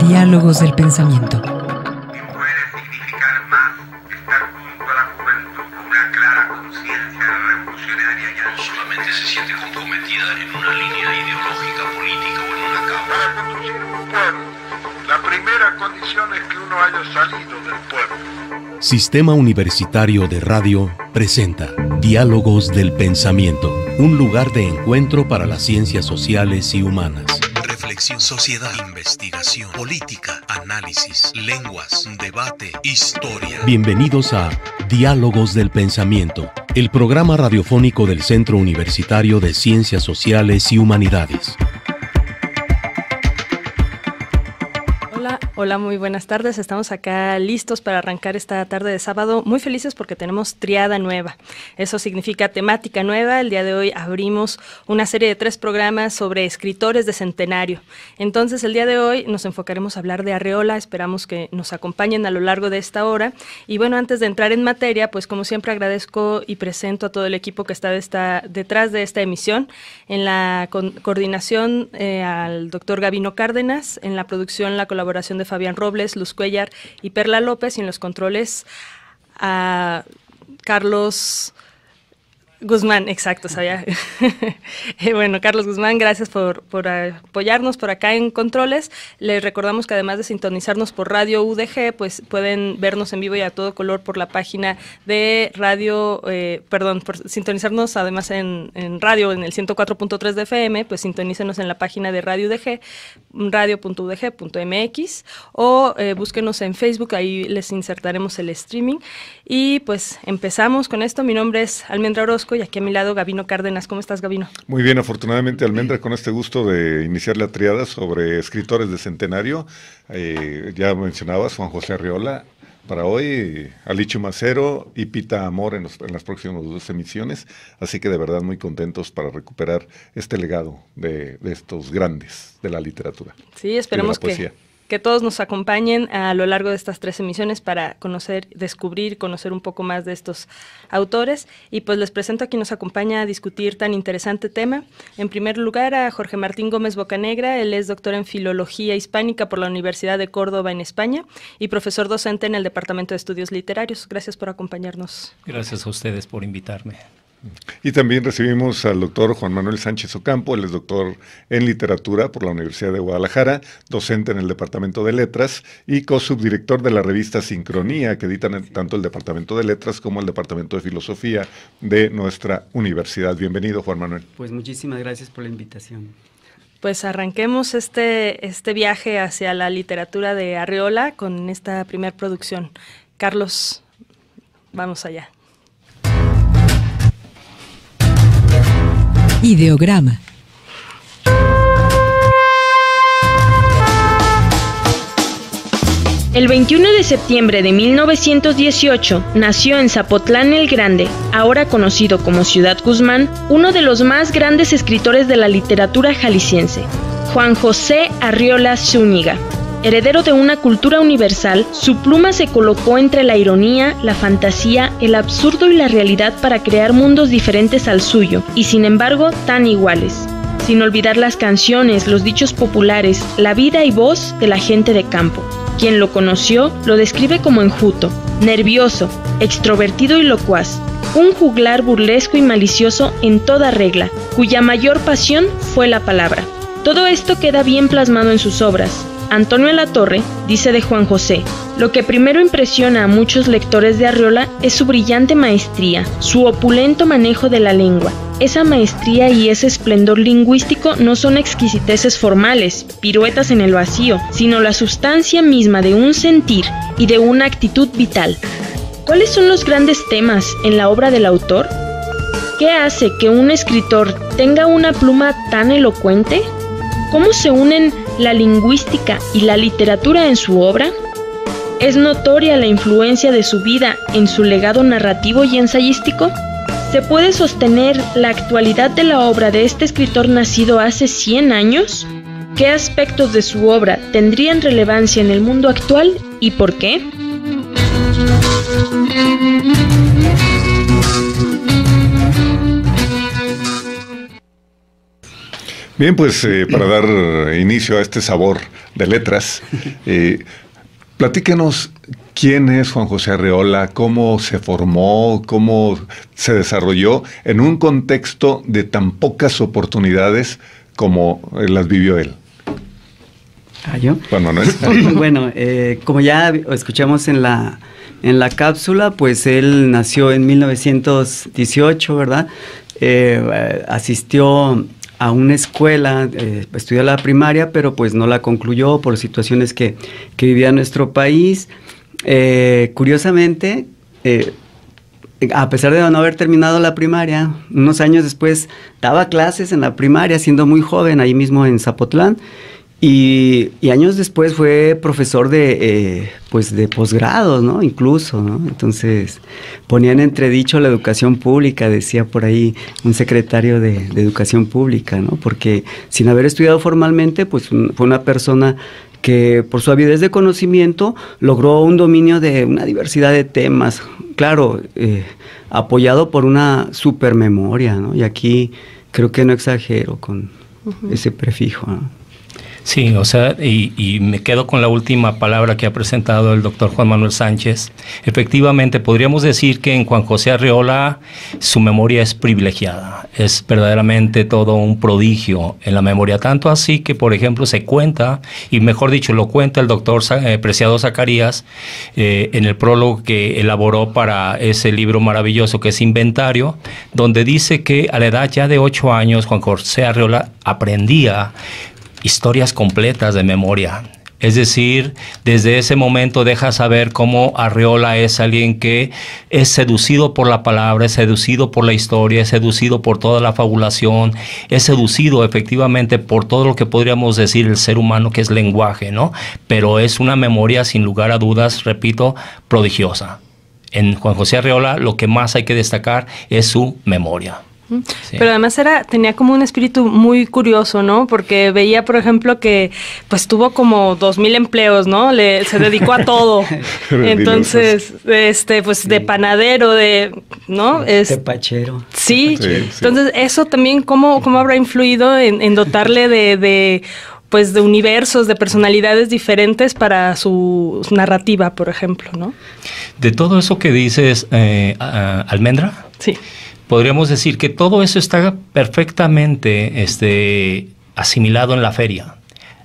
Diálogos del pensamiento. Puede significar más estar junto a la juventud con una clara conciencia revolucionaria y solamente se siente comprometida en una línea ideológica, política o en una causa. Para conducir un pueblo, la primera condición es que uno haya salido del pueblo. Sistema Universitario de Radio presenta Diálogos del Pensamiento, un lugar de encuentro para las ciencias sociales y humanas. Reflexión, sociedad, investigación, política, análisis, lenguas, debate, historia. Bienvenidos a Diálogos del Pensamiento, el programa radiofónico del Centro Universitario de Ciencias Sociales y Humanidades. Hola, muy buenas tardes. Estamos acá listos para arrancar esta tarde de sábado, muy felices porque tenemos triada nueva. Eso significa temática nueva. El día de hoy abrimos una serie de 3 programas sobre escritores de centenario. Entonces, el día de hoy nos enfocaremos a hablar de Arreola. Esperamos que nos acompañen a lo largo de esta hora. Y bueno, antes de entrar en materia, pues como siempre agradezco y presento a todo el equipo que está detrás de esta emisión. En la coordinación al doctor Gabino Cárdenas, en la producción, la colaboración de Fabián Robles, Luz Cuellar y Perla López, y en los controles a Carlos Guzmán, exacto, sabía. Bueno, Carlos Guzmán, gracias por apoyarnos por acá en controles. Les recordamos que además de sintonizarnos por Radio UDG, pues pueden vernos en vivo y a todo color por la página de radio, por sintonizarnos además en radio, en el 104.3 de FM, pues sintonícenos en la página de Radio UDG, radio.udg.mx, o búsquenos en Facebook, ahí les insertaremos el streaming. Y pues empezamos con esto. Mi nombre es Almendra Orozco y aquí a mi lado Gabino Cárdenas. ¿Cómo estás, Gabino? Muy bien, afortunadamente, Almendra, con este gusto de iniciar la triada sobre escritores de centenario. Ya mencionabas Juan José Arreola para hoy, Alicho Macero y Pita Amor en las próximas 2 emisiones, así que de verdad muy contentos para recuperar este legado de estos grandes de la literatura. Sí, esperemos que todos nos acompañen a lo largo de estas 3 emisiones para conocer un poco más de estos autores. Y pues les presento a quien nos acompaña a discutir tan interesante tema. En primer lugar, a Jorge Martín Gómez Bocanegra. Él es doctor en Filología Hispánica por la Universidad de Córdoba en España y profesor docente en el Departamento de Estudios Literarios. Gracias por acompañarnos. Gracias a ustedes por invitarme. Y también recibimos al doctor Juan Manuel Sánchez Ocampo. Él es doctor en literatura por la Universidad de Guadalajara, docente en el Departamento de Letras y co-subdirector de la revista Sincronía, que editan tanto el Departamento de Letras como el Departamento de Filosofía de nuestra universidad. Bienvenido, Juan Manuel. Pues muchísimas gracias por la invitación. Pues arranquemos este viaje hacia la literatura de Arreola con esta primer producción. Carlos, vamos allá. Ideograma. El 21 de septiembre de 1918 nació en Zapotlán el Grande, ahora conocido como Ciudad Guzmán, uno de los más grandes escritores de la literatura jalisciense, Juan José Arreola Zúñiga. Heredero de una cultura universal, su pluma se colocó entre la ironía, la fantasía, el absurdo y la realidad para crear mundos diferentes al suyo, y sin embargo tan iguales. Sin olvidar las canciones, los dichos populares, la vida y voz de la gente de campo. Quien lo conoció lo describe como enjuto, nervioso, extrovertido y locuaz, un juglar burlesco y malicioso en toda regla, cuya mayor pasión fue la palabra. Todo esto queda bien plasmado en sus obras. Antonio Alatorre dice de Juan José: lo que primero impresiona a muchos lectores de Arreola es su brillante maestría, su opulento manejo de la lengua. Esa maestría y ese esplendor lingüístico no son exquisiteces formales, piruetas en el vacío, sino la sustancia misma de un sentir y de una actitud vital. ¿Cuáles son los grandes temas en la obra del autor? ¿Qué hace que un escritor tenga una pluma tan elocuente? ¿Cómo se unen la lingüística y la literatura en su obra? ¿Es notoria la influencia de su vida en su legado narrativo y ensayístico? ¿Se puede sostener la actualidad de la obra de este escritor nacido hace 100 años? ¿Qué aspectos de su obra tendrían relevancia en el mundo actual y por qué? Bien, pues para dar inicio a este sabor de letras, platíquenos quién es Juan José Arreola, cómo se formó, cómo se desarrolló en un contexto de tan pocas oportunidades como las vivió él. ¿Yo? Juan Manuel. Bueno, como ya escuchamos en la cápsula, pues él nació en 1918, ¿verdad? Asistió a una escuela, estudió la primaria, pero pues no la concluyó por situaciones que vivía nuestro país. Curiosamente, a pesar de no haber terminado la primaria, unos años después daba clases en la primaria, siendo muy joven, ahí mismo en Zapotlán. Y años después fue profesor de posgrados, ¿no? Incluso, ¿no? Entonces ponía en entredicho la educación pública, decía por ahí un secretario de educación pública, ¿no? Porque sin haber estudiado formalmente, pues fue una persona que por su avidez de conocimiento logró un dominio de una diversidad de temas, claro, apoyado por una supermemoria, ¿no? Y aquí creo que no exagero con ese prefijo, ¿no? Sí, o sea, y me quedo con la última palabra que ha presentado el doctor Juan Manuel Sánchez. Efectivamente, podríamos decir que en Juan José Arreola su memoria es privilegiada, es verdaderamente todo un prodigio en la memoria, tanto así que, por ejemplo, se cuenta, y mejor dicho, lo cuenta el doctor Preciado Zacarías en el prólogo que elaboró para ese libro maravilloso que es Inventario, donde dice que a la edad ya de 8 años Juan José Arreola aprendía historias completas de memoria. Es decir, desde ese momento deja saber cómo Arreola es alguien que es seducido por la palabra, es seducido por la historia, es seducido por toda la fabulación, es seducido efectivamente por todo lo que podríamos decir el ser humano, que es lenguaje, ¿no? Pero es una memoria, sin lugar a dudas, repito, prodigiosa. En Juan José Arreola lo que más hay que destacar es su memoria. Sí. Pero además tenía como un espíritu muy curioso, ¿no? Porque veía, por ejemplo, que pues tuvo como 2,000 empleos, ¿no? Se dedicó a todo. Entonces, pues de panadero, ¿no? Tepachero. Sí. Entonces, eso también, ¿cómo habrá influido en dotarle de universos, de personalidades diferentes para su narrativa, por ejemplo, ¿no? De todo eso que dices, Almendra. Sí. Podríamos decir que todo eso está perfectamente asimilado en la feria.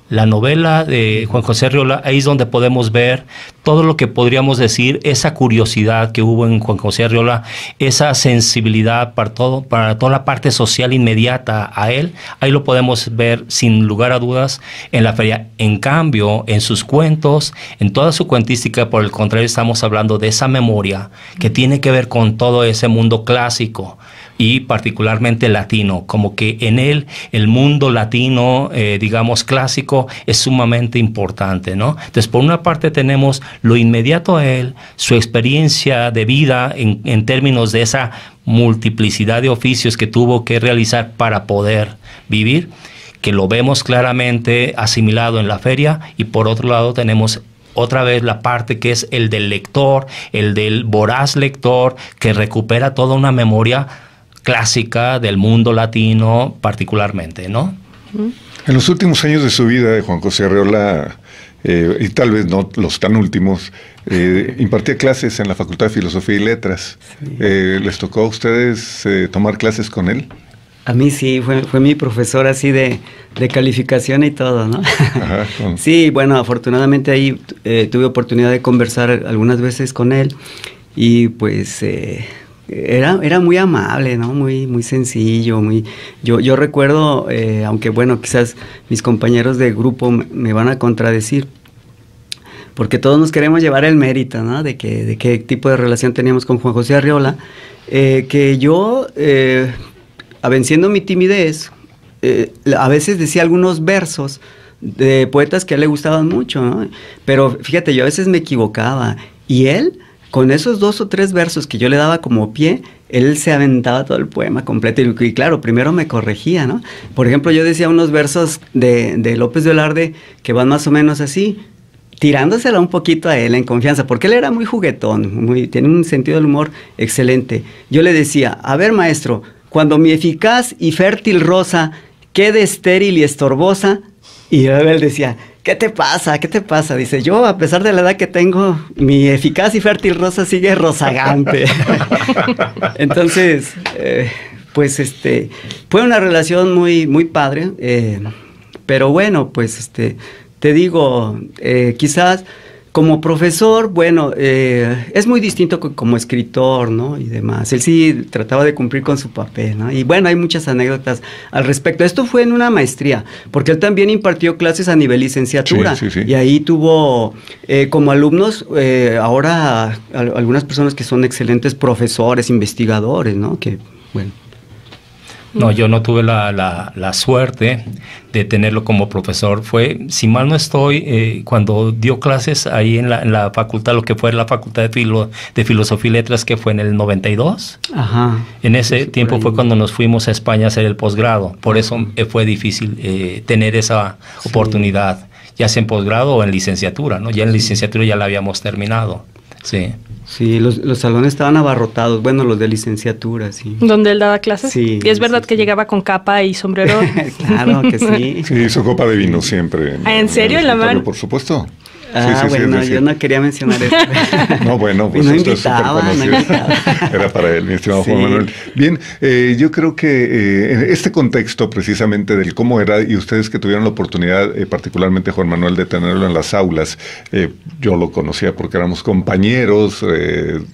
La novela de Juan José Arreola, ahí es donde podemos ver todo lo que podríamos decir, esa curiosidad que hubo en Juan José Arreola, esa sensibilidad para toda la parte social inmediata a él, ahí lo podemos ver sin lugar a dudas en la feria. En cambio, en sus cuentos, en toda su cuentística, por el contrario, estamos hablando de esa memoria que tiene que ver con todo ese mundo clásico y particularmente latino, como que en él el mundo latino, digamos clásico, es sumamente importante, ¿no? Entonces, por una parte tenemos lo inmediato a él, su experiencia de vida en términos de esa multiplicidad de oficios que tuvo que realizar para poder vivir, que lo vemos claramente asimilado en la feria, y por otro lado tenemos otra vez la parte que es el del lector, el del voraz lector, que recupera toda una memoria clásica del mundo latino particularmente, ¿no? En los últimos años de su vida, de Juan José Arreola, y tal vez no los tan últimos, impartía clases en la Facultad de Filosofía y Letras. Sí. ¿Les tocó a ustedes tomar clases con él? A mí sí, fue mi profesor así de calificación y todo, ¿no? Ajá, sí, bueno, afortunadamente ahí tuve oportunidad de conversar algunas veces con él y pues era muy amable, ¿no? Muy sencillo, yo recuerdo, aunque bueno, quizás mis compañeros de grupo me van a contradecir, porque todos nos queremos llevar el mérito, ¿no? De qué tipo de relación teníamos con Juan José Arreola, que yo, venciendo mi timidez, a veces decía algunos versos de poetas que a él le gustaban mucho, ¿no? Pero fíjate, yo a veces me equivocaba, y él, con esos 2 o 3 versos que yo le daba como pie, él se aventaba todo el poema completo. Y claro, primero me corregía, ¿no? Por ejemplo, yo decía unos versos de López de Olarde que van más o menos así, tirándosela un poquito a él en confianza, porque él era muy juguetón, tiene un sentido del humor excelente. Yo le decía, a ver, maestro, cuando mi eficaz y fértil rosa quede estéril y estorbosa. Y él decía, ¿qué te pasa? ¿Qué te pasa? Dice, yo, a pesar de la edad que tengo, mi eficaz y fértil rosa sigue rozagante. Entonces, pues fue una relación muy, muy padre. Pero bueno, pues te digo, quizás como profesor, bueno, es muy distinto como escritor, ¿no? Y demás. Él sí trataba de cumplir con su papel, ¿no? Y bueno, hay muchas anécdotas al respecto. Esto fue en una maestría, porque él también impartió clases a nivel licenciatura. Sí. Y ahí tuvo como alumnos ahora algunas personas que son excelentes profesores, investigadores, ¿no? Que, bueno. No, yo no tuve la suerte de tenerlo como profesor. Fue, si mal no estoy, cuando dio clases ahí en la facultad, lo que fue la Facultad de Filosofía y Letras, que fue en el 92. Ajá. En ese tiempo fue cuando nos fuimos a España a hacer el posgrado. Por eso fue difícil tener esa oportunidad, ya sea en posgrado o en licenciatura, ¿no? Ya en licenciatura ya la habíamos terminado. Sí. Sí, los salones estaban abarrotados, bueno, los de licenciatura, sí. ¿Donde él daba clases? Sí. ¿Y es verdad que llegaba con capa y sombrero? Claro que sí. Sí, su copa de vino siempre. ¿En serio? ¿En la mano? Por supuesto. Bueno, yo no quería mencionar eso. No, bueno, pues no esto es súper conocido. Era para él, mi estimado Juan Manuel. Bien, yo creo que en este contexto precisamente del cómo era, y ustedes que tuvieron la oportunidad, particularmente Juan Manuel, de tenerlo en las aulas, yo lo conocía porque éramos compañeros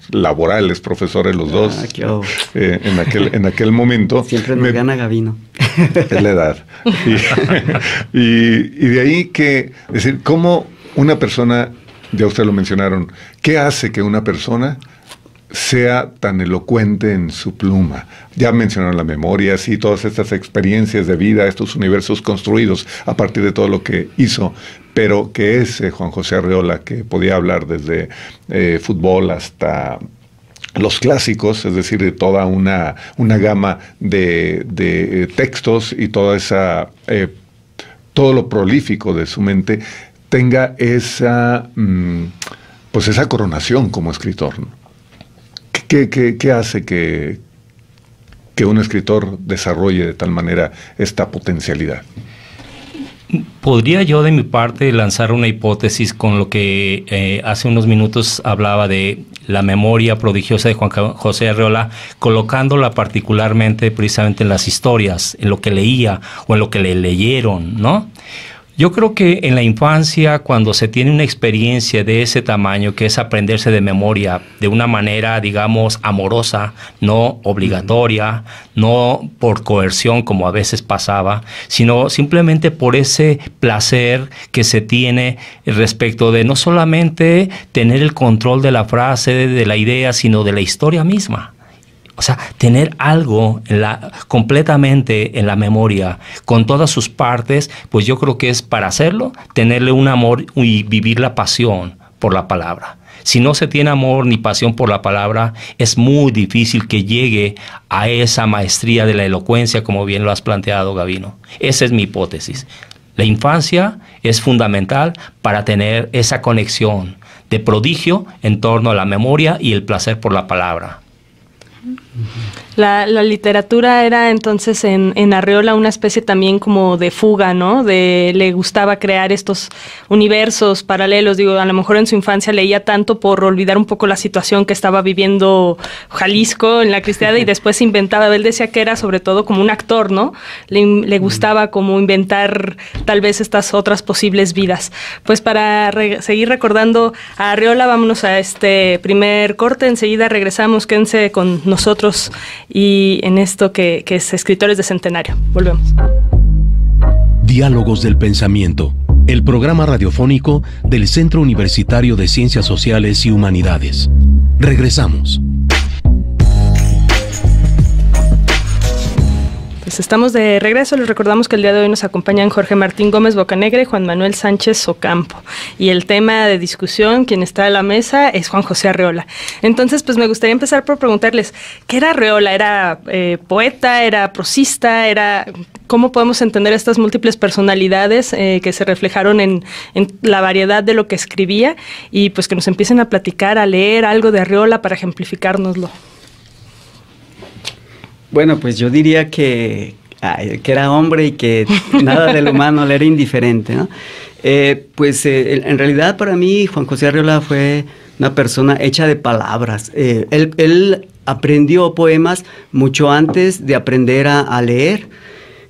laborales, profesores los dos, en aquel momento. Siempre nos gana Gavino. Es la edad. Y de ahí que, es decir, cómo una persona, ya usted lo mencionaron, ¿qué hace que una persona sea tan elocuente en su pluma? Ya mencionaron la memoria, sí, todas estas experiencias de vida, estos universos construidos a partir de todo lo que hizo, pero que es Juan José Arreola, que podía hablar desde fútbol hasta los clásicos, es decir, de toda una gama de textos y toda esa todo lo prolífico de su mente, tenga esa pues esa coronación como escritor, ¿no? ¿Qué hace que un escritor desarrolle de tal manera esta potencialidad? ¿Podría yo de mi parte lanzar una hipótesis con lo que hace unos minutos hablaba de la memoria prodigiosa de Juan José Arreola, colocándola particularmente precisamente en las historias, en lo que leía o en lo que le leyeron, ¿no? Yo creo que en la infancia, cuando se tiene una experiencia de ese tamaño, que es aprenderse de memoria de una manera, digamos, amorosa, no obligatoria, no por coerción como a veces pasaba, sino simplemente por ese placer que se tiene respecto de no solamente tener el control de la frase, de la idea, sino de la historia misma. O sea, tener algo completamente en la memoria, con todas sus partes, pues yo creo que es para hacerlo, tenerle un amor y vivir la pasión por la palabra. Si no se tiene amor ni pasión por la palabra, es muy difícil que llegue a esa maestría de la elocuencia, como bien lo has planteado, Gavino. Esa es mi hipótesis. La infancia es fundamental para tener esa conexión de prodigio en torno a la memoria y el placer por la palabra. La literatura era entonces en Arreola una especie también como de fuga, ¿no? Le gustaba crear estos universos paralelos. Digo, a lo mejor en su infancia leía tanto por olvidar un poco la situación que estaba viviendo Jalisco en la cristiada y después inventaba. Él decía que era sobre todo como un actor, ¿no? Le gustaba como inventar tal vez estas otras posibles vidas. Pues para seguir recordando a Arreola, vámonos a este primer corte. Enseguida regresamos, quédense con nosotros y en esto que es Escritores de Centenario. Volvemos. Diálogos del Pensamiento, el programa radiofónico del Centro Universitario de Ciencias Sociales y Humanidades. Regresamos. Pues estamos de regreso. Les recordamos que el día de hoy nos acompañan Jorge Martín Gómez Bocanegra y Juan Manuel Sánchez Ocampo. Y el tema de discusión, quien está a la mesa, es Juan José Arreola. Entonces, pues me gustaría empezar por preguntarles, ¿qué era Arreola? ¿Era poeta? ¿Era prosista? ¿Cómo podemos entender estas múltiples personalidades que se reflejaron en la variedad de lo que escribía? Y pues que nos empiecen a platicar, a leer algo de Arreola para ejemplificárnoslo. Bueno, pues yo diría que que era hombre y que nada del humano le era indiferente, ¿no? En realidad para mí Juan José Arriola fue una persona hecha de palabras. Él aprendió poemas mucho antes de aprender a leer.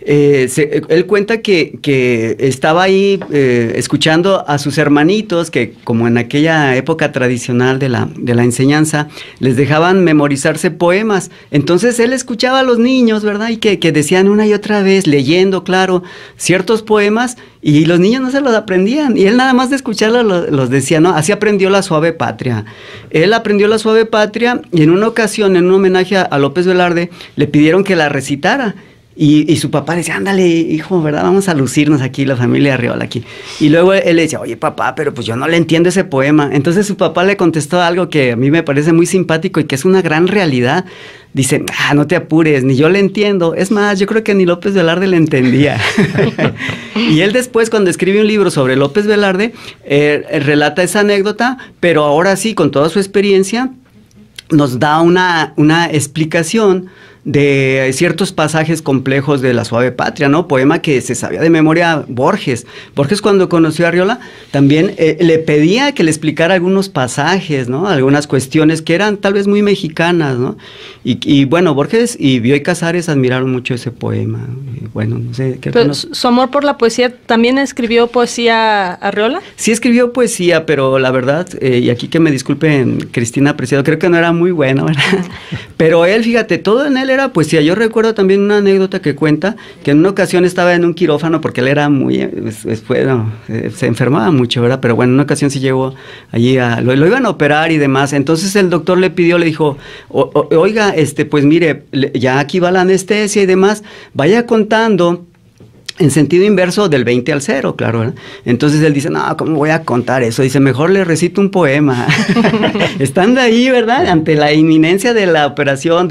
Él cuenta que estaba ahí escuchando a sus hermanitos que, como en aquella época tradicional de la enseñanza, les dejaban memorizarse poemas. Entonces él escuchaba a los niños, ¿verdad? Y que decían una y otra vez, leyendo, claro, ciertos poemas, y los niños no se los aprendían. Y él nada más de escucharlos los decía, ¿no? Así aprendió La Suave Patria. Él aprendió La Suave Patria y en una ocasión, en un homenaje a López Velarde, le pidieron que la recitara. Y su papá decía, ándale, hijo, ¿verdad? Vamos a lucirnos aquí, la familia Arriola aquí. Y luego él le decía, oye, papá, pero pues yo no le entiendo ese poema. Entonces su papá le contestó algo que a mí me parece muy simpático y que es una gran realidad. Dice, no te apures, ni yo le entiendo. Es más, yo creo que ni López Velarde le entendía. Y él después, cuando escribe un libro sobre López Velarde, relata esa anécdota, pero ahora sí, con toda su experiencia, nos da una explicación de ciertos pasajes complejos de La Suave Patria, ¿no? Poema que se sabía de memoria Borges. Borges, cuando conoció a Arriola, también le pedía que le explicara algunos pasajes, ¿no? Algunas cuestiones que eran tal vez muy mexicanas, ¿no? Y bueno, Borges y Bioy Casares admiraron mucho ese poema. Y bueno, no sé. Pero su amor por la poesía, ¿también escribió poesía Arriola? Sí escribió poesía, pero la verdad, y aquí que me disculpen Cristina Preciado, creo que no era muy bueno, ¿verdad? Pero él, fíjate, todo en él era poesía. Yo recuerdo también una anécdota que cuenta que en una ocasión estaba en un quirófano porque él era muy, se enfermaba mucho, ¿verdad? Pero bueno, en una ocasión sí llegó allí, lo iban a operar y demás. Entonces el doctor le dijo, oiga, pues mire, ya aquí va la anestesia y demás, vaya contando en sentido inverso del 20 al 0, claro, ¿verdad? Entonces él dice, no, ¿cómo voy a contar eso? Dice, mejor le recito un poema. Estando ahí, ¿verdad? Ante la inminencia de la operación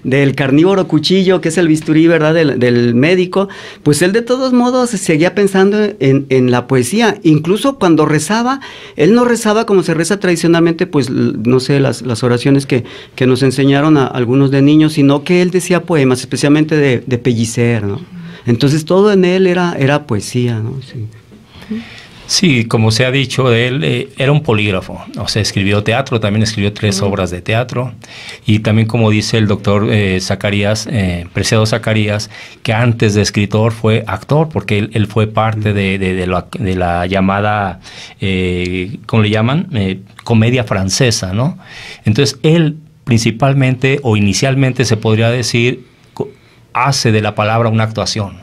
del carnívoro cuchillo, que es el bisturí, ¿verdad? Del médico, pues él de todos modos seguía pensando en la poesía. Incluso cuando rezaba, él no rezaba como se reza tradicionalmente, pues, no sé, las oraciones que nos enseñaron a algunos de niños, sino que él decía poemas, especialmente de Pellicer, ¿no? Entonces todo en él era poesía, ¿no? Sí. Sí, como se ha dicho de él, era un polígrafo. O sea, escribió teatro, también escribió 3 obras de teatro. Y también, como dice el doctor Preciado Zacarías, que antes de escritor fue actor, porque él fue parte de la llamada, ¿cómo le llaman? Comedia francesa, ¿no? Entonces, él principalmente o inicialmente se podría decir hace de la palabra una actuación.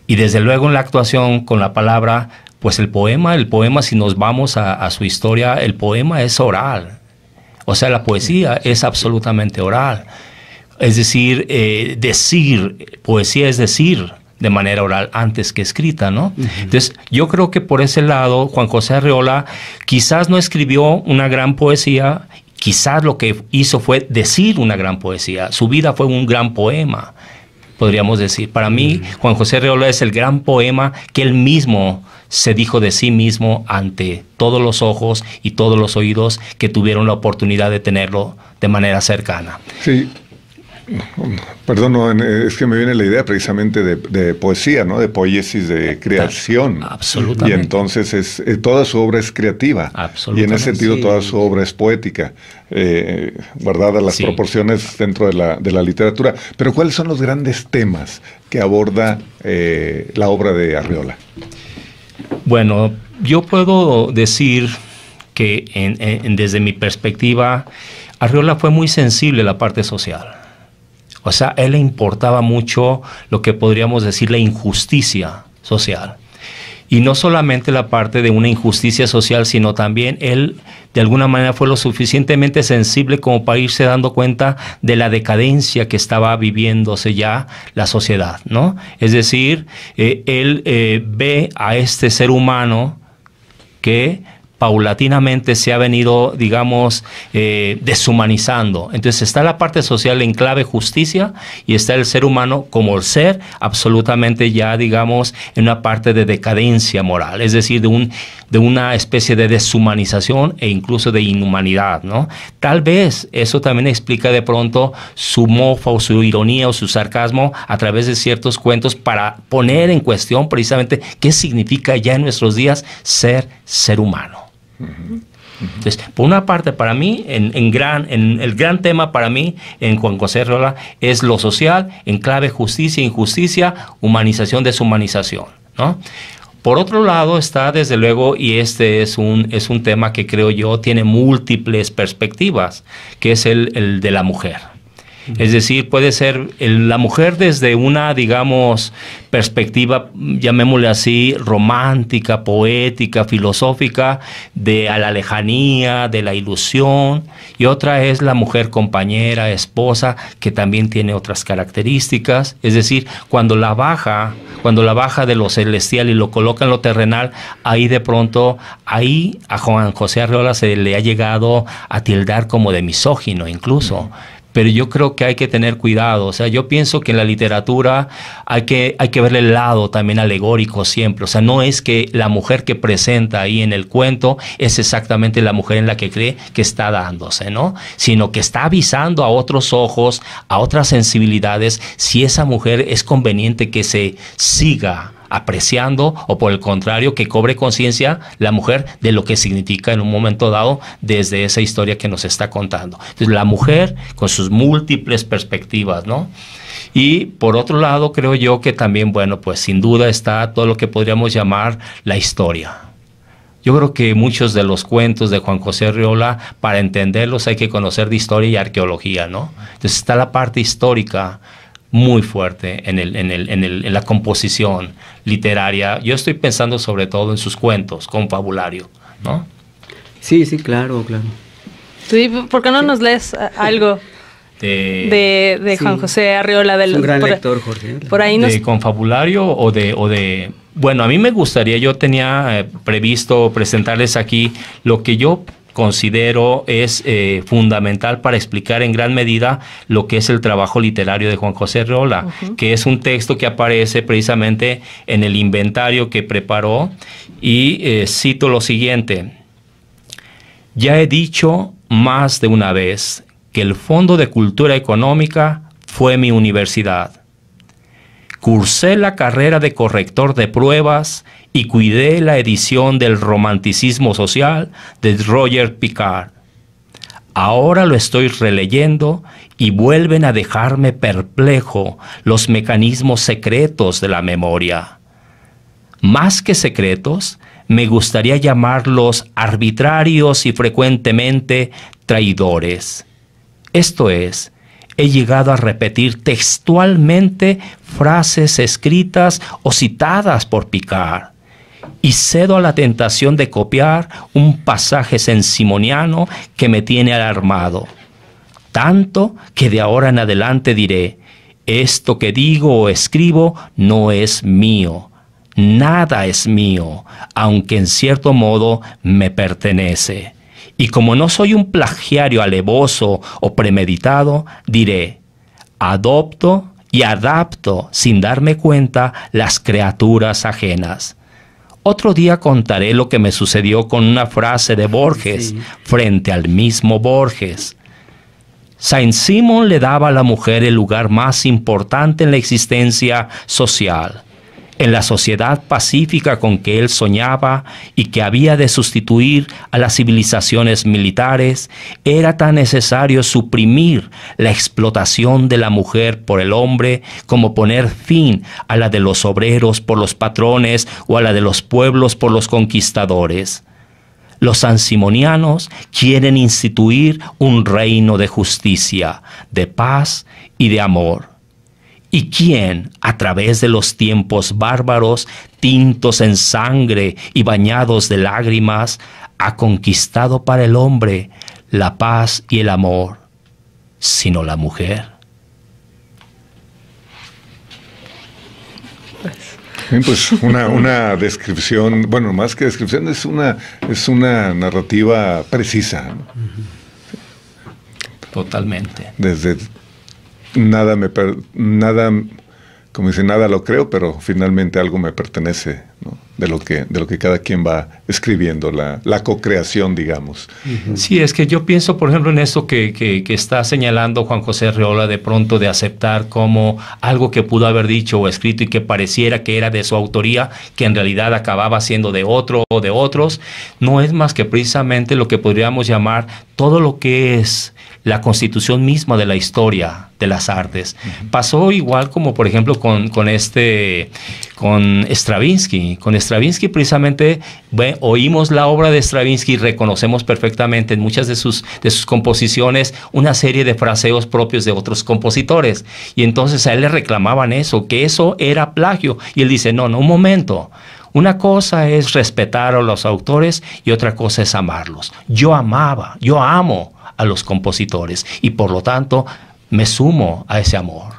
Y desde luego en la actuación con la palabra, pues el poema, si nos vamos a su historia, el poema es oral. O sea, la poesía es absolutamente oral. Es decir, poesía es decir de manera oral antes que escrita, ¿no? Uh-huh. Entonces, yo creo que por ese lado, Juan José Arriola quizás no escribió una gran poesía. Quizás lo que hizo fue decir una gran poesía. Su vida fue un gran poema, podríamos decir. Para mí, Juan José Arriola es el gran poema que él mismo se dijo de sí mismo ante todos los ojos y todos los oídos que tuvieron la oportunidad de tenerlo de manera cercana. Sí. Perdón, es que me viene la idea precisamente de poesía, ¿no? De poiesis, de creación. Absolutamente. Y entonces toda su obra es creativa. Y en ese sentido toda su obra es poética, guardadas las proporciones dentro de la literatura. Pero ¿cuáles son los grandes temas que aborda la obra de Arriola? Bueno, yo puedo decir que desde mi perspectiva, Arriola fue muy sensible a la parte social. O sea, a él le importaba mucho lo que podríamos decir la injusticia social. Y no solamente la parte de una injusticia social, sino también él de alguna manera fue lo suficientemente sensible como para irse dando cuenta de la decadencia que estaba viviéndose ya la sociedad, ¿no? Es decir, él ve a este ser humano que paulatinamente se ha venido, digamos, deshumanizando. Entonces está la parte social en clave justicia y está el ser humano como el ser absolutamente ya, digamos, en una parte de decadencia moral, es decir, de una especie de deshumanización e incluso de inhumanidad, ¿no? Tal vez eso también explica de pronto su mofa o su ironía o su sarcasmo a través de ciertos cuentos para poner en cuestión precisamente qué significa ya en nuestros días ser humano. Entonces, por una parte, para mí, el gran tema para mí en Juan José Arriola es lo social, en clave justicia, injusticia, humanización, deshumanización, ¿no? Por otro lado está, desde luego, y este es un tema que creo yo tiene múltiples perspectivas, que es el de la mujer. Es decir, puede ser la mujer desde una, digamos, perspectiva, llamémosle así, romántica, poética, filosófica, a la lejanía, de la ilusión, y otra es la mujer compañera, esposa, que también tiene otras características. Es decir, cuando la baja de lo celestial y lo coloca en lo terrenal, ahí de pronto, ahí a Juan José Arriola se le ha llegado a tildar como de misógino incluso. Pero yo creo que hay que tener cuidado. O sea, yo pienso que en la literatura hay que verle el lado también alegórico siempre. O sea, no es que la mujer que presenta ahí en el cuento es exactamente la mujer en la que cree que está dándose, ¿no? Sino que está avisando a otros ojos, a otras sensibilidades, si esa mujer es conveniente que se siga apreciando o por el contrario que cobre conciencia la mujer de lo que significa en un momento dado desde esa historia que nos está contando. Entonces la mujer con sus múltiples perspectivas, ¿no? Y por otro lado creo yo que también, bueno, pues sin duda está todo lo que podríamos llamar la historia. Yo creo que muchos de los cuentos de Juan José Arriola, para entenderlos hay que conocer de historia y arqueología, ¿no? Entonces está la parte histórica muy fuerte en la composición literaria. Yo estoy pensando sobre todo en sus cuentos, confabulario, ¿no? Sí, claro. Sí, ¿por qué no nos lees algo de Juan José Arriola? Es un gran lector, Jorge. Por ahí ¿De confabulario o de...? Bueno, a mí me gustaría, yo tenía previsto presentarles aquí lo que yo considero es fundamental para explicar en gran medida lo que es el trabajo literario de Juan José Arriola, que es un texto que aparece precisamente en el inventario que preparó y cito lo siguiente: ya he dicho más de una vez que el Fondo de Cultura Económica fue mi universidad. Cursé la carrera de corrector de pruebas y cuidé la edición del Romanticismo Social de Roger Picard. Ahora lo estoy releyendo y vuelven a dejarme perplejo los mecanismos secretos de la memoria. Más que secretos, me gustaría llamarlos arbitrarios y frecuentemente traidores. Esto es, he llegado a repetir textualmente frases escritas o citadas por Picard y cedo a la tentación de copiar un pasaje saint-simoniano que me tiene alarmado. Tanto que de ahora en adelante diré, esto que digo o escribo no es mío, nada es mío, aunque en cierto modo me pertenece. Y como no soy un plagiario alevoso o premeditado, diré, adopto y adapto sin darme cuenta las criaturas ajenas. Otro día contaré lo que me sucedió con una frase de Borges frente al mismo Borges. Saint-Simon le daba a la mujer el lugar más importante en la existencia social. En la sociedad pacífica con que él soñaba y que había de sustituir a las civilizaciones militares, era tan necesario suprimir la explotación de la mujer por el hombre como poner fin a la de los obreros por los patrones o a la de los pueblos por los conquistadores. Los saint-simonianos quieren instituir un reino de justicia, de paz y de amor. ¿Y quién, a través de los tiempos bárbaros, tintos en sangre y bañados de lágrimas, ha conquistado para el hombre la paz y el amor, sino la mujer? Bien, pues una descripción, bueno, más que descripción, es una narrativa precisa, ¿no? Totalmente. Desde como dice, nada lo creo, pero finalmente algo me pertenece, ¿no? de lo que cada quien va escribiendo, la co-creación, digamos. Sí, es que yo pienso, por ejemplo, en esto que está señalando Juan José Arreola, de pronto de aceptar como algo que pudo haber dicho o escrito y que pareciera que era de su autoría, que en realidad acababa siendo de otro o de otros, no es más que precisamente lo que podríamos llamar todo lo que es la constitución misma de la historia de las artes. Pasó igual como, por ejemplo, con Stravinsky. Con Stravinsky precisamente oímos la obra de Stravinsky y reconocemos perfectamente en muchas de sus composiciones una serie de fraseos propios de otros compositores. Y entonces a él le reclamaban eso, que eso era plagio. Y él dice, no, un momento. Una cosa es respetar a los autores y otra cosa es amarlos. Yo amo a los compositores y por lo tanto me sumo a ese amor.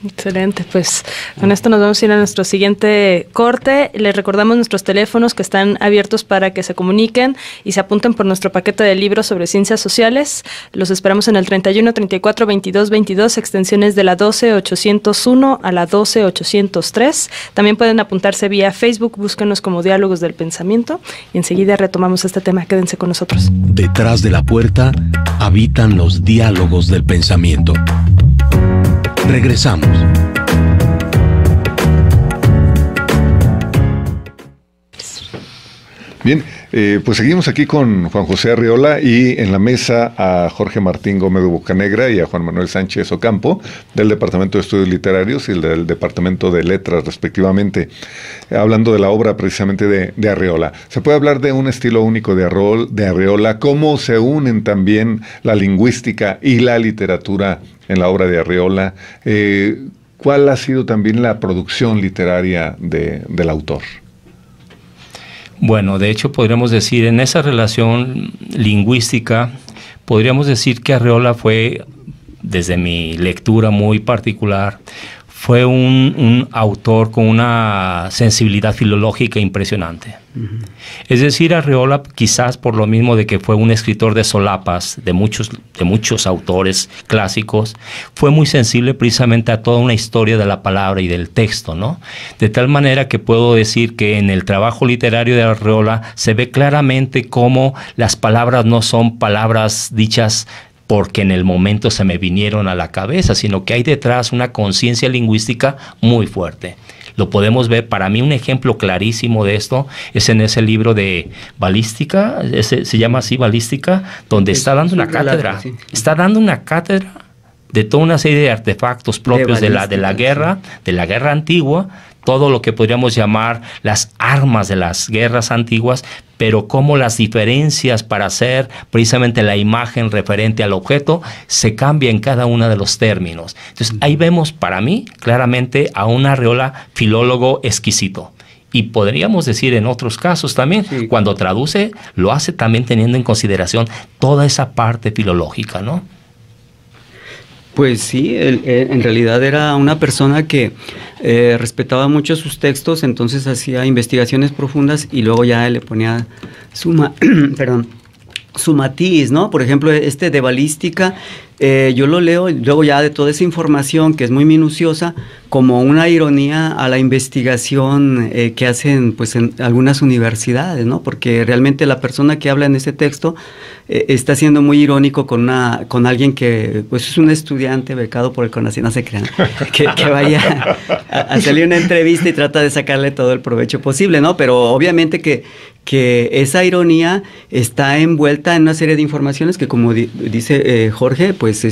Excelente, pues con esto nos vamos a ir a nuestro siguiente corte. Les recordamos nuestros teléfonos que están abiertos para que se comuniquen y se apunten por nuestro paquete de libros sobre ciencias sociales. Los esperamos en el 31 34 22 22, extensiones de la 12-801 a la 12-803. También pueden apuntarse vía Facebook, búsquenos como Diálogos del Pensamiento y enseguida retomamos este tema. Quédense con nosotros. Detrás de la puerta habitan los diálogos del pensamiento. Regresamos. Bien, pues seguimos aquí con Juan José Arreola y en la mesa a Jorge Martín Gómez de Bocanegra y a Juan Manuel Sánchez Ocampo del Departamento de Estudios Literarios y del Departamento de Letras, respectivamente, hablando de la obra precisamente de Arreola. ¿Se puede hablar de un estilo único de Arreola? ¿Cómo se unen también la lingüística y la literatura en la obra de Arreola? ¿Cuál ha sido también la producción literaria del autor? Bueno, de hecho podríamos decir, en esa relación lingüística, podríamos decir que Arreola fue, desde mi lectura muy particular, fue un autor con una sensibilidad filológica impresionante. Es decir, Arreola, quizás por lo mismo de que fue un escritor de solapas de muchos autores clásicos, fue muy sensible precisamente a toda una historia de la palabra y del texto, ¿no? De tal manera que puedo decir que en el trabajo literario de Arreola se ve claramente cómo las palabras no son palabras dichas porque en el momento se me vinieron a la cabeza, sino que hay detrás una conciencia lingüística muy fuerte. Lo podemos ver, para mí un ejemplo clarísimo de esto es en ese libro de Balística, se llama así Balística, donde está dando una cátedra. Sí. Está dando una cátedra de toda una serie de artefactos propios de la guerra antigua, todo lo que podríamos llamar las armas de las guerras antiguas, pero cómo las diferencias para hacer precisamente la imagen referente al objeto se cambia en cada uno de los términos. Entonces ahí vemos para mí claramente a un Arreola filólogo exquisito. Y podríamos decir en otros casos también, sí, cuando traduce, lo hace también teniendo en consideración toda esa parte filológica, ¿no? Pues sí, en realidad era una persona que respetaba mucho sus textos, entonces hacía investigaciones profundas y luego ya le ponía su matiz, ¿no? Por ejemplo, de Balística, yo lo leo luego ya de toda esa información que es muy minuciosa, como una ironía a la investigación que hacen pues en algunas universidades, ¿no? Porque realmente la persona que habla en ese texto está siendo muy irónico con alguien que pues es un estudiante becado por el CONACYT, no se crean, que vaya a hacerle una entrevista y trata de sacarle todo el provecho posible, ¿no? Pero obviamente que esa ironía está envuelta en una serie de informaciones que, como dice Jorge, pues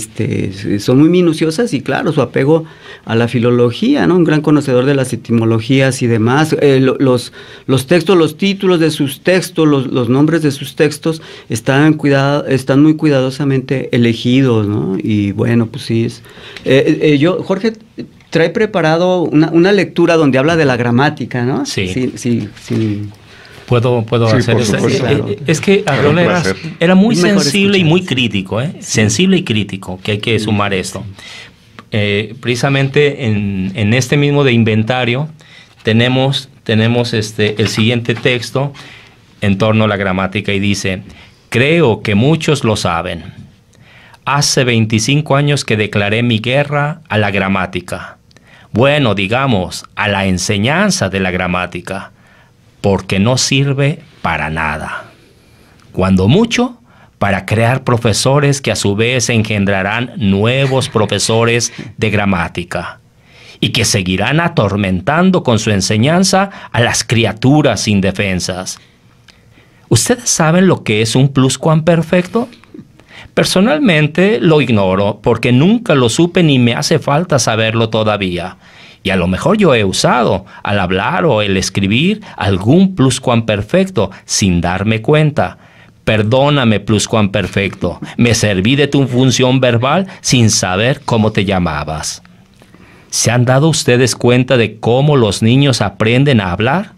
son muy minuciosas y claro, su apego a la filología, ¿no? Un gran conocedor de las etimologías y demás. Los textos, los títulos de sus textos, los nombres de sus textos están muy cuidadosamente elegidos, ¿no? Y bueno, pues sí es. Jorge trae preparado una lectura donde habla de la gramática, ¿no? Sí. Sí. Puedo sí, hacer eso. Claro. Es que Arreola era muy sensible y muy crítico, sensible y crítico, que hay que sumar esto. Precisamente en este mismo de inventario tenemos el siguiente texto en torno a la gramática y dice: creo que muchos lo saben. Hace 25 años que declaré mi guerra a la gramática. Bueno, digamos, a la enseñanza de la gramática, porque no sirve para nada. Cuando mucho, para crear profesores que a su vez engendrarán nuevos profesores de gramática y que seguirán atormentando con su enseñanza a las criaturas indefensas. ¿Ustedes saben lo que es un pluscuamperfecto? Personalmente lo ignoro porque nunca lo supe ni me hace falta saberlo todavía. Y a lo mejor yo he usado, al hablar o el escribir, algún pluscuamperfecto sin darme cuenta. Perdóname, pluscuamperfecto, me serví de tu función verbal sin saber cómo te llamabas. ¿Se han dado ustedes cuenta de cómo los niños aprenden a hablar?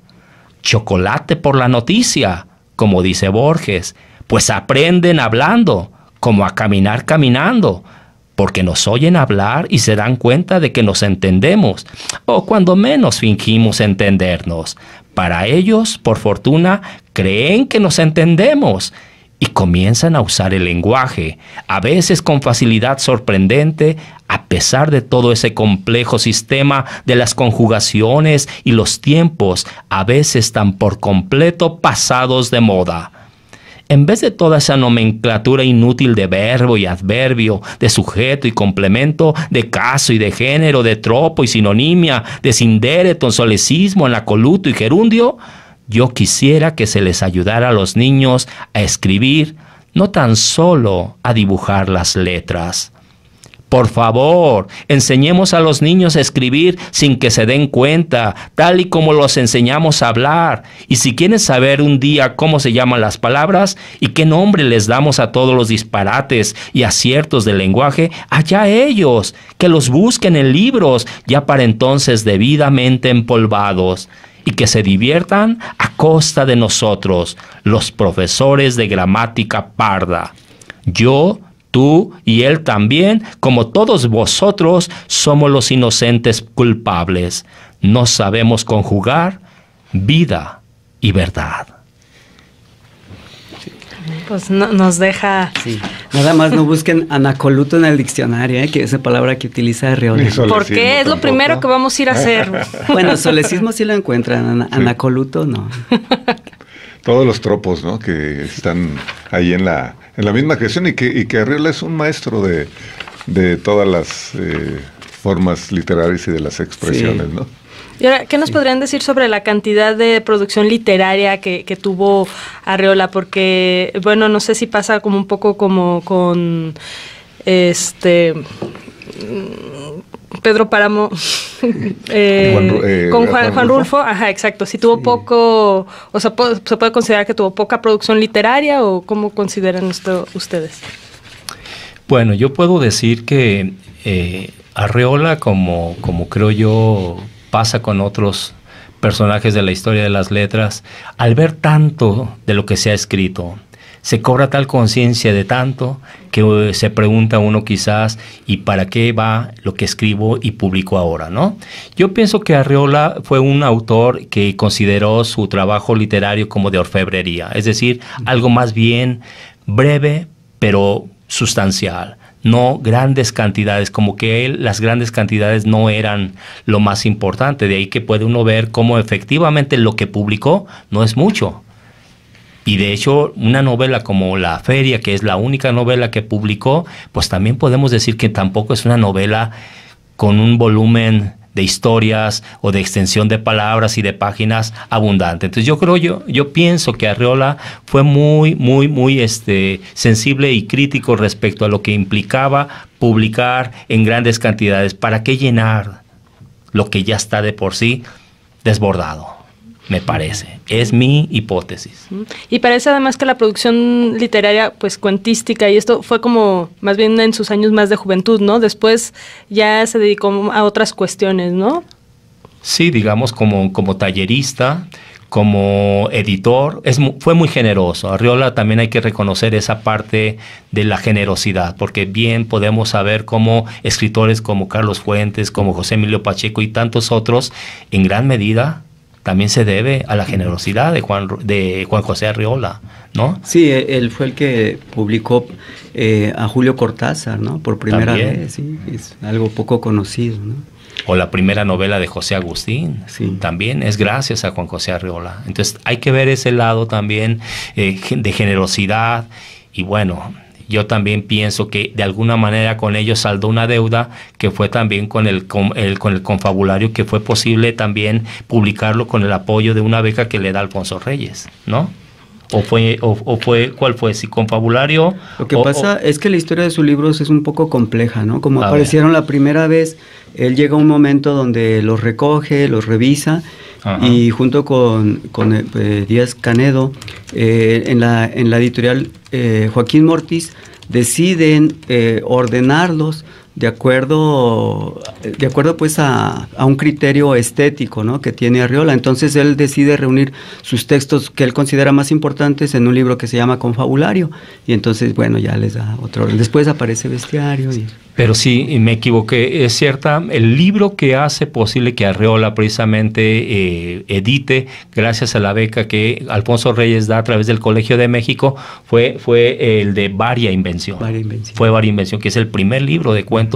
Chocolate por la noticia, como dice Borges, pues aprenden hablando, como a caminar caminando, porque nos oyen hablar y se dan cuenta de que nos entendemos, o cuando menos fingimos entendernos. Para ellos, por fortuna, creen que nos entendemos y comienzan a usar el lenguaje, a veces con facilidad sorprendente, a pesar de todo ese complejo sistema de las conjugaciones y los tiempos, a veces tan por completo pasados de moda. En vez de toda esa nomenclatura inútil de verbo y adverbio, de sujeto y complemento, de caso y de género, de tropo y sinonimia, de sindéreto, solecismo, anacoluto y gerundio, yo quisiera que se les ayudara a los niños a escribir, no tan solo a dibujar las letras. Por favor, enseñemos a los niños a escribir sin que se den cuenta, tal y como los enseñamos a hablar. Y si quieren saber un día cómo se llaman las palabras y qué nombre les damos a todos los disparates y aciertos del lenguaje, allá ellos, que los busquen en libros, ya para entonces debidamente empolvados, y que se diviertan a costa de nosotros, los profesores de gramática parda. Yo, tú y él también, como todos vosotros, somos los inocentes culpables. No sabemos conjugar vida y verdad. Pues no, nos deja... Sí. Nada más no busquen anacoluto en el diccionario, que es esa palabra que utiliza Arreola. ¿Por qué? Es lo primero que vamos a ir a hacer. Bueno, solecismo sí lo encuentran, anacoluto no. Todos los tropos, ¿no?, que están ahí en la misma creación y que Arreola es un maestro de todas las formas literarias y de las expresiones, sí, ¿no? Y ahora, ¿qué nos podrían decir sobre la cantidad de producción literaria que tuvo Arreola? Porque, bueno, no sé si pasa como un poco como con Pedro Páramo, con Juan Rulfo, ajá, exacto. Si tuvo poco, o sea, ¿se puede considerar que tuvo poca producción literaria o cómo consideran esto ustedes? Bueno, yo puedo decir que Arreola, como creo yo, pasa con otros personajes de la historia de las letras, al ver tanto de lo que se ha escrito, se cobra tal conciencia de tanto que se pregunta uno quizás, ¿y para qué va lo que escribo y publico ahora, no? Yo pienso que Arreola fue un autor que consideró su trabajo literario como de orfebrería, es decir, algo más bien breve, pero sustancial. No grandes cantidades, como que las grandes cantidades no eran lo más importante. De ahí que puede uno ver cómo efectivamente lo que publicó no es mucho. Y de hecho, una novela como La Feria, que es la única novela que publicó, pues también podemos decir que tampoco es una novela con un volumen de historias o de extensión de palabras y de páginas abundante. Entonces yo pienso que Arreola fue muy sensible y crítico respecto a lo que implicaba publicar en grandes cantidades. ¿Para qué llenar lo que ya está de por sí desbordado? Me parece. Es mi hipótesis. Y parece además que la producción literaria, pues cuentística, y esto fue como más bien en sus años más de juventud, ¿no? Después ya se dedicó a otras cuestiones, ¿no? Sí, digamos como tallerista, como editor, fue muy generoso. Arriola también hay que reconocer esa parte de la generosidad, porque bien podemos saber cómo escritores como Carlos Fuentes, como José Emilio Pacheco y tantos otros, en gran medida también se debe a la generosidad de Juan José Arriola, ¿no? Sí, él fue el que publicó a Julio Cortázar, ¿no? Por primera vez, sí, es algo poco conocido, ¿no? O la primera novela de José Agustín, sí, también es gracias a Juan José Arriola. Entonces hay que ver ese lado también de generosidad. Y bueno, yo también pienso que de alguna manera con ellos saldó una deuda que fue también con el confabulario, que fue posible también publicarlo con el apoyo de una beca que le da Alfonso Reyes, ¿no? ¿Cuál fue? ¿Si confabulario? Lo que pasa es que la historia de sus libros es un poco compleja, ¿no? Como aparecieron la primera vez, él llega a un momento donde los recoge, los revisa, ajá, y junto con Díaz Canedo, en la editorial Joaquín Mortis, deciden ordenarlos de acuerdo pues a un criterio estético, ¿no?, que tiene Arriola. Entonces él decide reunir sus textos que él considera más importantes en un libro que se llama Confabulario, y entonces, bueno, ya les da otro orden. Después aparece Bestiario. Pero sí, me equivoqué, es cierta, el libro que hace posible que Arriola precisamente edite, gracias a la beca que Alfonso Reyes da a través del Colegio de México, fue el de Varia Invención. Fue Varia Invención, que es el primer libro de cuentos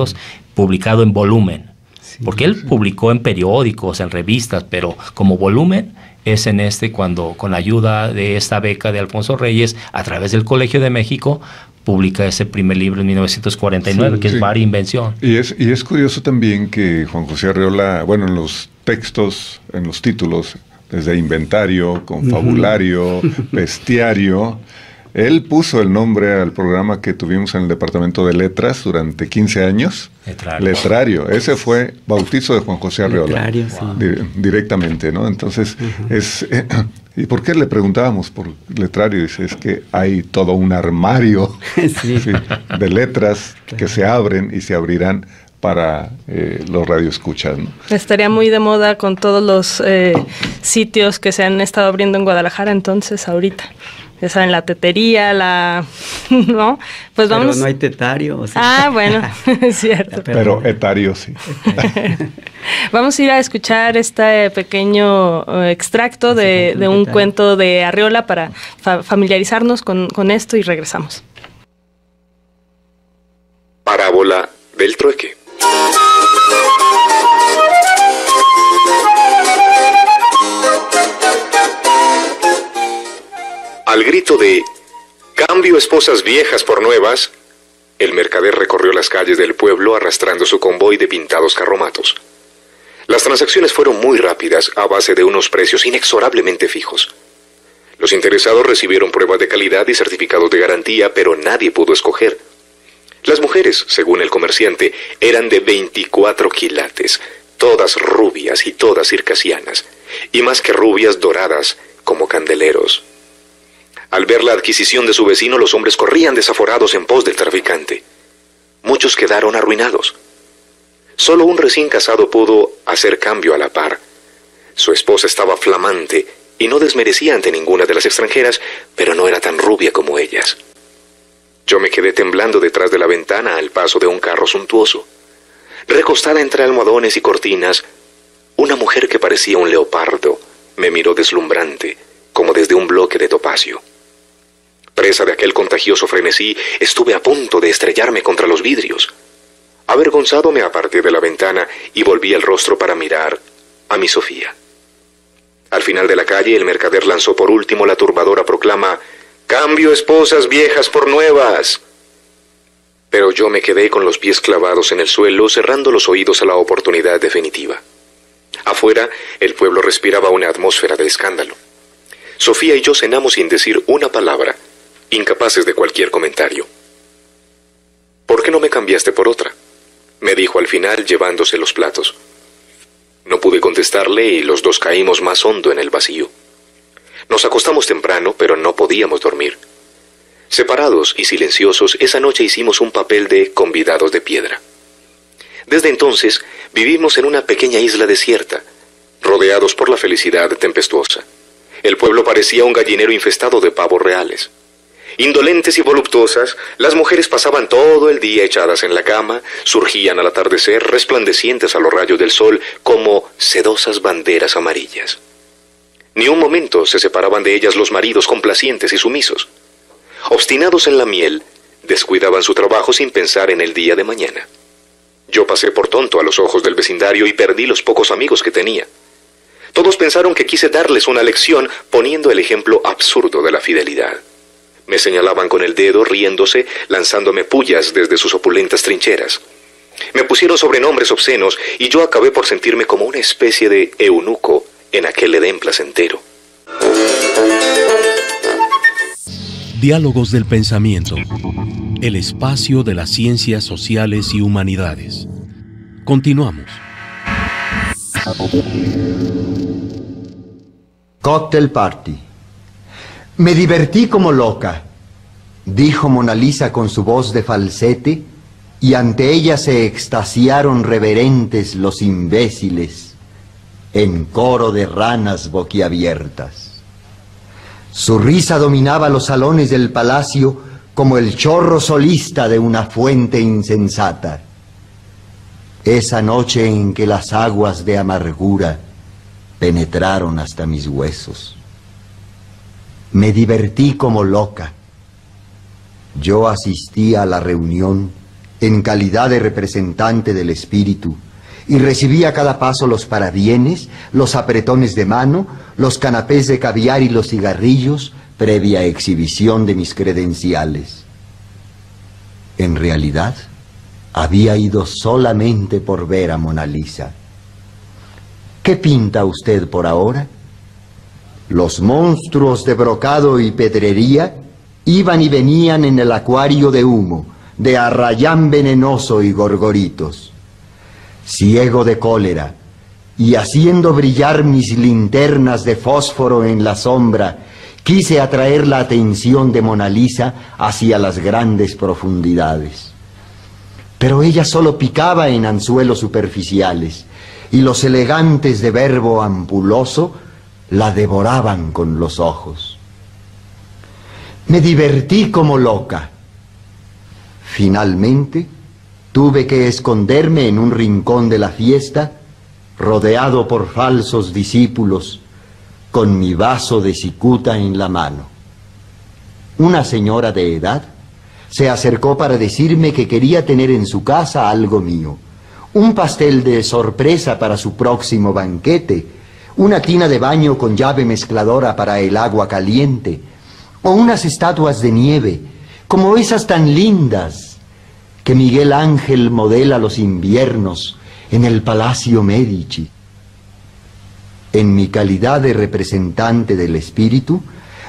publicado en volumen. Sí, porque él publicó en periódicos, en revistas, pero como volumen es en cuando con ayuda de esta beca de Alfonso Reyes, a través del Colegio de México, publica ese primer libro en 1949, sí, que es Varia Invención. Y es curioso también que Juan José Arriola, bueno, en los textos, en los títulos, desde Inventario, Confabulario, Bestiario, él puso el nombre al programa que tuvimos en el Departamento de Letras durante 15 años. Letrario. Ese fue bautizo de Juan José Arriola. Letrario, sí. Directamente, ¿no? Entonces, ¿y por qué le preguntábamos por Letrario? Dice, es que hay todo un armario sí, de letras que se abren y se abrirán para los radioescuchas, ¿no? Estaría muy de moda con todos los sitios que se han estado abriendo en Guadalajara, entonces, ahorita. Ya saben, la tetería, ¿no? Pues vamos. Pero no hay tetario. O sea. Bueno, es cierto. Pero etario sí. Vamos a ir a escuchar este pequeño extracto de un cuento de Arriola para familiarizarnos con esto, y regresamos. Parábola del trueque. Al grito de "Cambio esposas viejas por nuevas", el mercader recorrió las calles del pueblo arrastrando su convoy de pintados carromatos. Las transacciones fueron muy rápidas a base de unos precios inexorablemente fijos. Los interesados recibieron pruebas de calidad y certificados de garantía, pero nadie pudo escoger. Las mujeres, según el comerciante, eran de 24 quilates, todas rubias y todas circasianas, y más que rubias, doradas como candeleros. Al ver la adquisición de su vecino, los hombres corrían desaforados en pos del traficante. Muchos quedaron arruinados. Solo un recién casado pudo hacer cambio a la par. Su esposa estaba flamante y no desmerecía ante ninguna de las extranjeras, pero no era tan rubia como ellas. Yo me quedé temblando detrás de la ventana al paso de un carro suntuoso. Recostada entre almohadones y cortinas, una mujer que parecía un leopardo me miró deslumbrante, como desde un bloque de topacio. Presa de aquel contagioso frenesí, estuve a punto de estrellarme contra los vidrios. Avergonzado me aparté de la ventana y volví el rostro para mirar a mi Sofía. Al final de la calle, el mercader lanzó por último la turbadora proclama: "Cambio esposas viejas por nuevas". Pero yo me quedé con los pies clavados en el suelo, cerrando los oídos a la oportunidad definitiva. Afuera, el pueblo respiraba una atmósfera de escándalo. Sofía y yo cenamos sin decir una palabra, incapaces de cualquier comentario. ¿Por qué no me cambiaste por otra?, me dijo al final, llevándose los platos. No pude contestarle y los dos caímos más hondo en el vacío. Nos acostamos temprano, pero no podíamos dormir. Separados y silenciosos, esa noche hicimos un papel de convidados de piedra. Desde entonces, vivimos en una pequeña isla desierta, rodeados por la felicidad tempestuosa. El pueblo parecía un gallinero infestado de pavos reales. Indolentes y voluptuosas, las mujeres pasaban todo el día echadas en la cama, surgían al atardecer resplandecientes a los rayos del sol como sedosas banderas amarillas. Ni un momento se separaban de ellas los maridos complacientes y sumisos. Obstinados en la miel, descuidaban su trabajo sin pensar en el día de mañana. Yo pasé por tonto a los ojos del vecindario y perdí los pocos amigos que tenía. Todos pensaron que quise darles una lección poniendo el ejemplo absurdo de la fidelidad. Me señalaban con el dedo, riéndose, lanzándome pullas desde sus opulentas trincheras. Me pusieron sobrenombres obscenos y yo acabé por sentirme como una especie de eunuco en aquel Edén placentero. Diálogos del pensamiento. El espacio de las ciencias sociales y humanidades. Continuamos. Cocktail party. Me divertí como loca, dijo Mona Lisa con su voz de falsete, y ante ella se extasiaron reverentes los imbéciles, en coro de ranas boquiabiertas. Su risa dominaba los salones del palacio como el chorro solista de una fuente insensata. Esa noche en que las aguas de amargura penetraron hasta mis huesos. Me divertí como loca. Yo asistí a la reunión en calidad de representante del espíritu y recibí a cada paso los parabienes, los apretones de mano, los canapés de caviar y los cigarrillos previa exhibición de mis credenciales. En realidad, había ido solamente por ver a Mona Lisa. ¿Qué pinta usted por ahora? Los monstruos de brocado y pedrería iban y venían en el acuario de humo, de arrayán venenoso y gorgoritos. Ciego de cólera, y haciendo brillar mis linternas de fósforo en la sombra, quise atraer la atención de Mona Lisa hacia las grandes profundidades. Pero ella solo picaba en anzuelos superficiales, y los elegantes de verbo ampuloso la devoraban con los ojos. Me divertí como loca. Finalmente, tuve que esconderme en un rincón de la fiesta, rodeado por falsos discípulos, con mi vaso de cicuta en la mano. Una señora de edad se acercó para decirme que quería tener en su casa algo mío, un pastel de sorpresa para su próximo banquete, una tina de baño con llave mezcladora para el agua caliente, o unas estatuas de nieve, como esas tan lindas que Miguel Ángel modela los inviernos en el Palacio Medici. En mi calidad de representante del espíritu,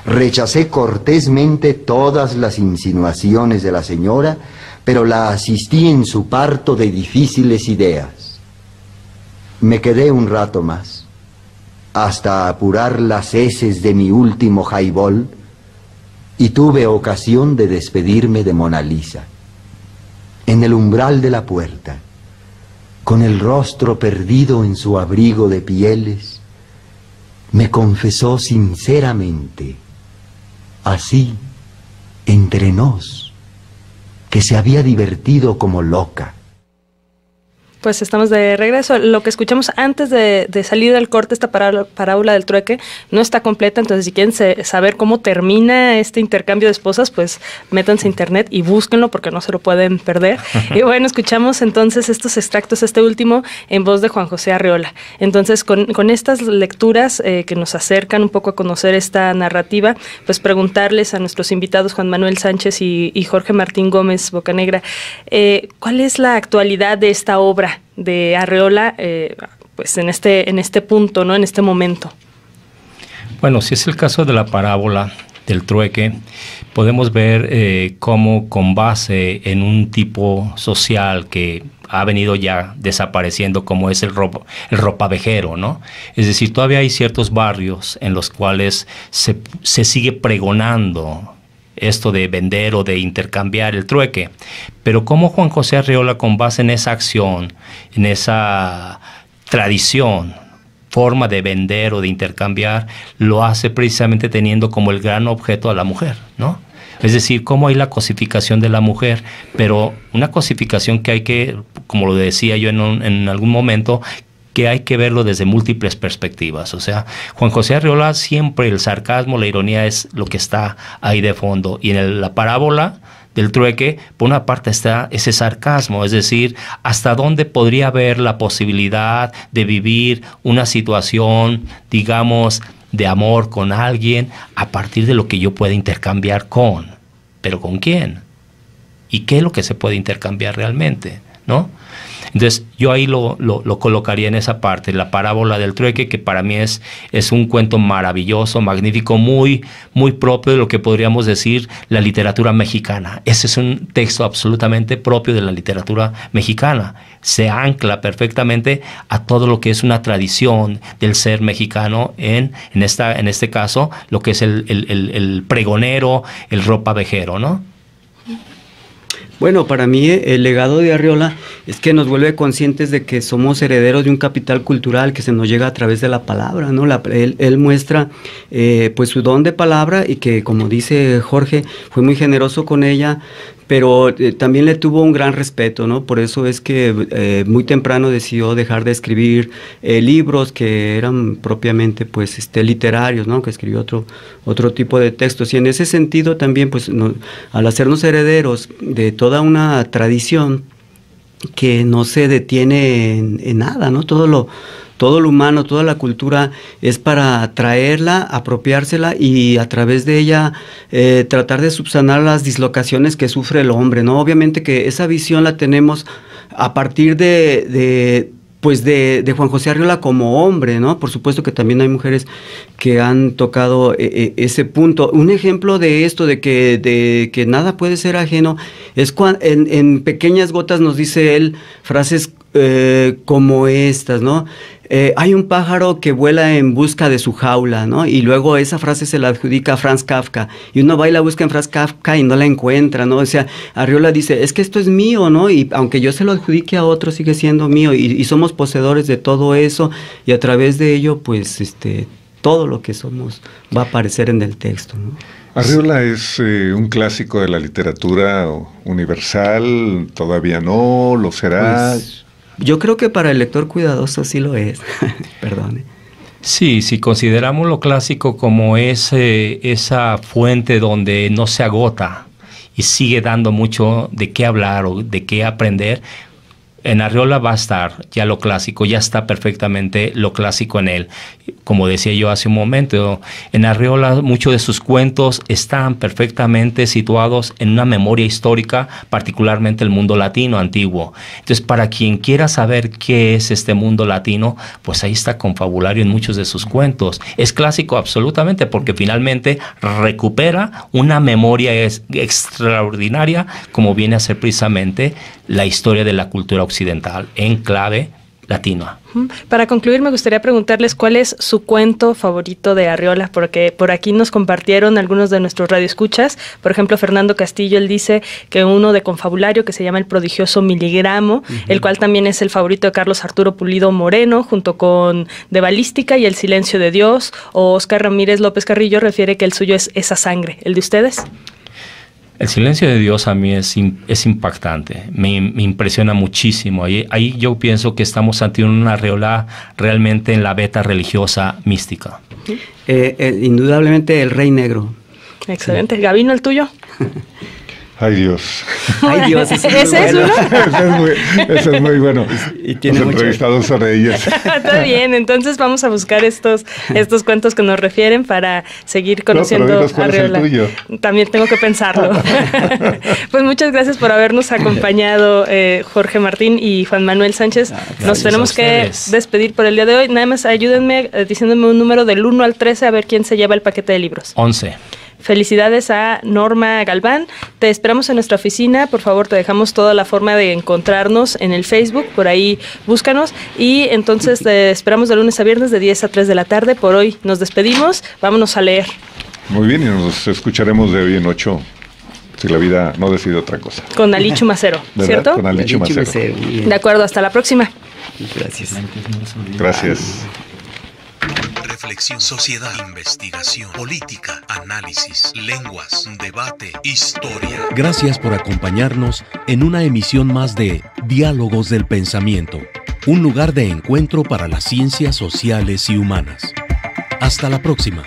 rechacé cortésmente todas las insinuaciones de la señora, pero la asistí en su parto de difíciles ideas. Me quedé un rato más, hasta apurar las heces de mi último highball, y tuve ocasión de despedirme de Mona Lisa. En el umbral de la puerta, con el rostro perdido en su abrigo de pieles, me confesó sinceramente, así, entre nos, que se había divertido como loca. Pues estamos de regreso. Lo que escuchamos antes de salir del corte, esta parábola del trueque, no está completa, entonces si quieren saber cómo termina este intercambio de esposas, pues métanse a internet y búsquenlo porque no se lo pueden perder. Y bueno, escuchamos entonces estos extractos, este último, en voz de Juan José Arreola. Entonces, con estas lecturas que nos acercan un poco a conocer esta narrativa, pues preguntarles a nuestros invitados Juan Manuel Sánchez y Jorge Martín Gómez Bocanegra, ¿cuál es la actualidad de esta obra de Arreola, pues en este punto, ¿no? En este momento? Bueno, si es el caso de la parábola del trueque, podemos ver cómo, con base en un tipo social que ha venido ya desapareciendo, como es el ropavejero, ¿no? Es decir, todavía hay ciertos barrios en los cuales se sigue pregonando esto de vender o de intercambiar el trueque. Pero cómo Juan José Arreola, con base en esa acción, en esa tradición, forma de vender o de intercambiar, lo hace precisamente teniendo como el gran objeto a la mujer, ¿no? Es decir, cómo hay la cosificación de la mujer, pero una cosificación que hay que, como lo decía yo en algún momento, que hay que verlo desde múltiples perspectivas. O sea, Juan José Arriola siempre el sarcasmo, la ironía es lo que está ahí de fondo. Y en la parábola del trueque, por una parte está ese sarcasmo, es decir, hasta dónde podría haber la posibilidad de vivir una situación, digamos, de amor con alguien a partir de lo que yo pueda intercambiar con. ¿Pero con quién? ¿Y qué es lo que se puede intercambiar realmente? ¿No? Entonces yo ahí lo colocaría en esa parte, la parábola del trueque, que para mí es un cuento maravilloso, magnífico, muy, muy propio de lo que podríamos decir la literatura mexicana. Ese es un texto absolutamente propio de la literatura mexicana. Se ancla perfectamente a todo lo que es una tradición del ser mexicano en este caso, lo que es el pregonero, el ropavejero, ¿no? Bueno, para mí el legado de Arriola es que nos vuelve conscientes de que somos herederos de un capital cultural que se nos llega a través de la palabra, ¿no? Él muestra pues su don de palabra y que, como dice Jorge, fue muy generoso con ella, pero también le tuvo un gran respeto, ¿no? Por eso es que muy temprano decidió dejar de escribir libros que eran propiamente pues literarios, ¿no? Que escribió otro tipo de textos, y en ese sentido también pues al hacernos herederos de toda una tradición que no se detiene en nada, ¿no? Todo lo humano, toda la cultura es para traerla, apropiársela y a través de ella tratar de subsanar las dislocaciones que sufre el hombre, ¿no? Obviamente que esa visión la tenemos a partir de Juan José Arriola como hombre, ¿no? Por supuesto que también hay mujeres que han tocado ese punto. Un ejemplo de esto, de que nada puede ser ajeno, es cuando en pequeñas gotas nos dice él frases como estas, ¿no? Hay un pájaro que vuela en busca de su jaula, ¿no? Y luego esa frase se la adjudica a Franz Kafka, y uno va y la busca en Franz Kafka y no la encuentra, ¿no? O sea, Arriola dice, es que esto es mío, ¿no? Y aunque yo se lo adjudique a otro, sigue siendo mío, y somos poseedores de todo eso, y a través de ello, pues, todo lo que somos va a aparecer en el texto, ¿no? Arriola es un clásico de la literatura universal, todavía no, lo será. Pues, yo creo que para el lector cuidadoso sí lo es. Perdone. Sí, si consideramos lo clásico como esa fuente donde no se agota y sigue dando mucho de qué hablar o de qué aprender, en Arriola va a estar ya lo clásico, ya está perfectamente lo clásico en él. Como decía yo hace un momento, en Arriola muchos de sus cuentos están perfectamente situados en una memoria histórica, particularmente el mundo latino antiguo. Entonces, para quien quiera saber qué es este mundo latino, pues ahí está confabulario en muchos de sus cuentos. Es clásico absolutamente porque finalmente recupera una memoria extraordinaria, como viene a ser precisamente la historia de la cultura occidental en clave latina. Para concluir, me gustaría preguntarles cuál es su cuento favorito de Arriola, porque por aquí nos compartieron algunos de nuestros radioescuchas. Por ejemplo, Fernando Castillo, él dice que uno de confabulario que se llama El prodigioso miligramo, el cual también es el favorito de Carlos Arturo Pulido Moreno, junto con De balística y El silencio de Dios. O Oscar Ramírez López Carrillo refiere que el suyo es Esa sangre. ¿El de ustedes? El silencio de Dios a mí es impactante, me impresiona muchísimo. Ahí yo pienso que estamos ante una Arriola realmente en la beta religiosa mística. Indudablemente El Rey Negro. Excelente. Sí. Gabino, ¿el tuyo? Ay, Dios. Ay, Dios. ¿Ese es uno? Ese es muy bueno. Y tiene los entrevistados son ellos. Está bien, entonces vamos a buscar estos cuentos que nos refieren para seguir conociendo a Arriola. También tengo que pensarlo. Pues muchas gracias por habernos acompañado, Jorge Martín y Juan Manuel Sánchez. Nos tenemos que despedir por el día de hoy. Nada más ayúdenme diciéndome un número del 1 al 13 a ver quién se lleva el paquete de libros. 11. Felicidades a Norma Galván. Te esperamos en nuestra oficina. Por favor, te dejamos toda la forma de encontrarnos en el Facebook. Por ahí búscanos. Y entonces te esperamos de lunes a viernes de 10 a 3 de la tarde. Por hoy nos despedimos. Vámonos a leer. Muy bien, y nos escucharemos de hoy en 8. Si la vida no decide otra cosa. Con Alichu Macero, ¿cierto? Con Alichu Macero. De acuerdo, hasta la próxima. Gracias. Gracias. reflexión, sociedad, investigación, política, análisis, lenguas, debate, historia. Gracias por acompañarnos en una emisión más de Diálogos del Pensamiento, un lugar de encuentro para las ciencias sociales y humanas. Hasta la próxima.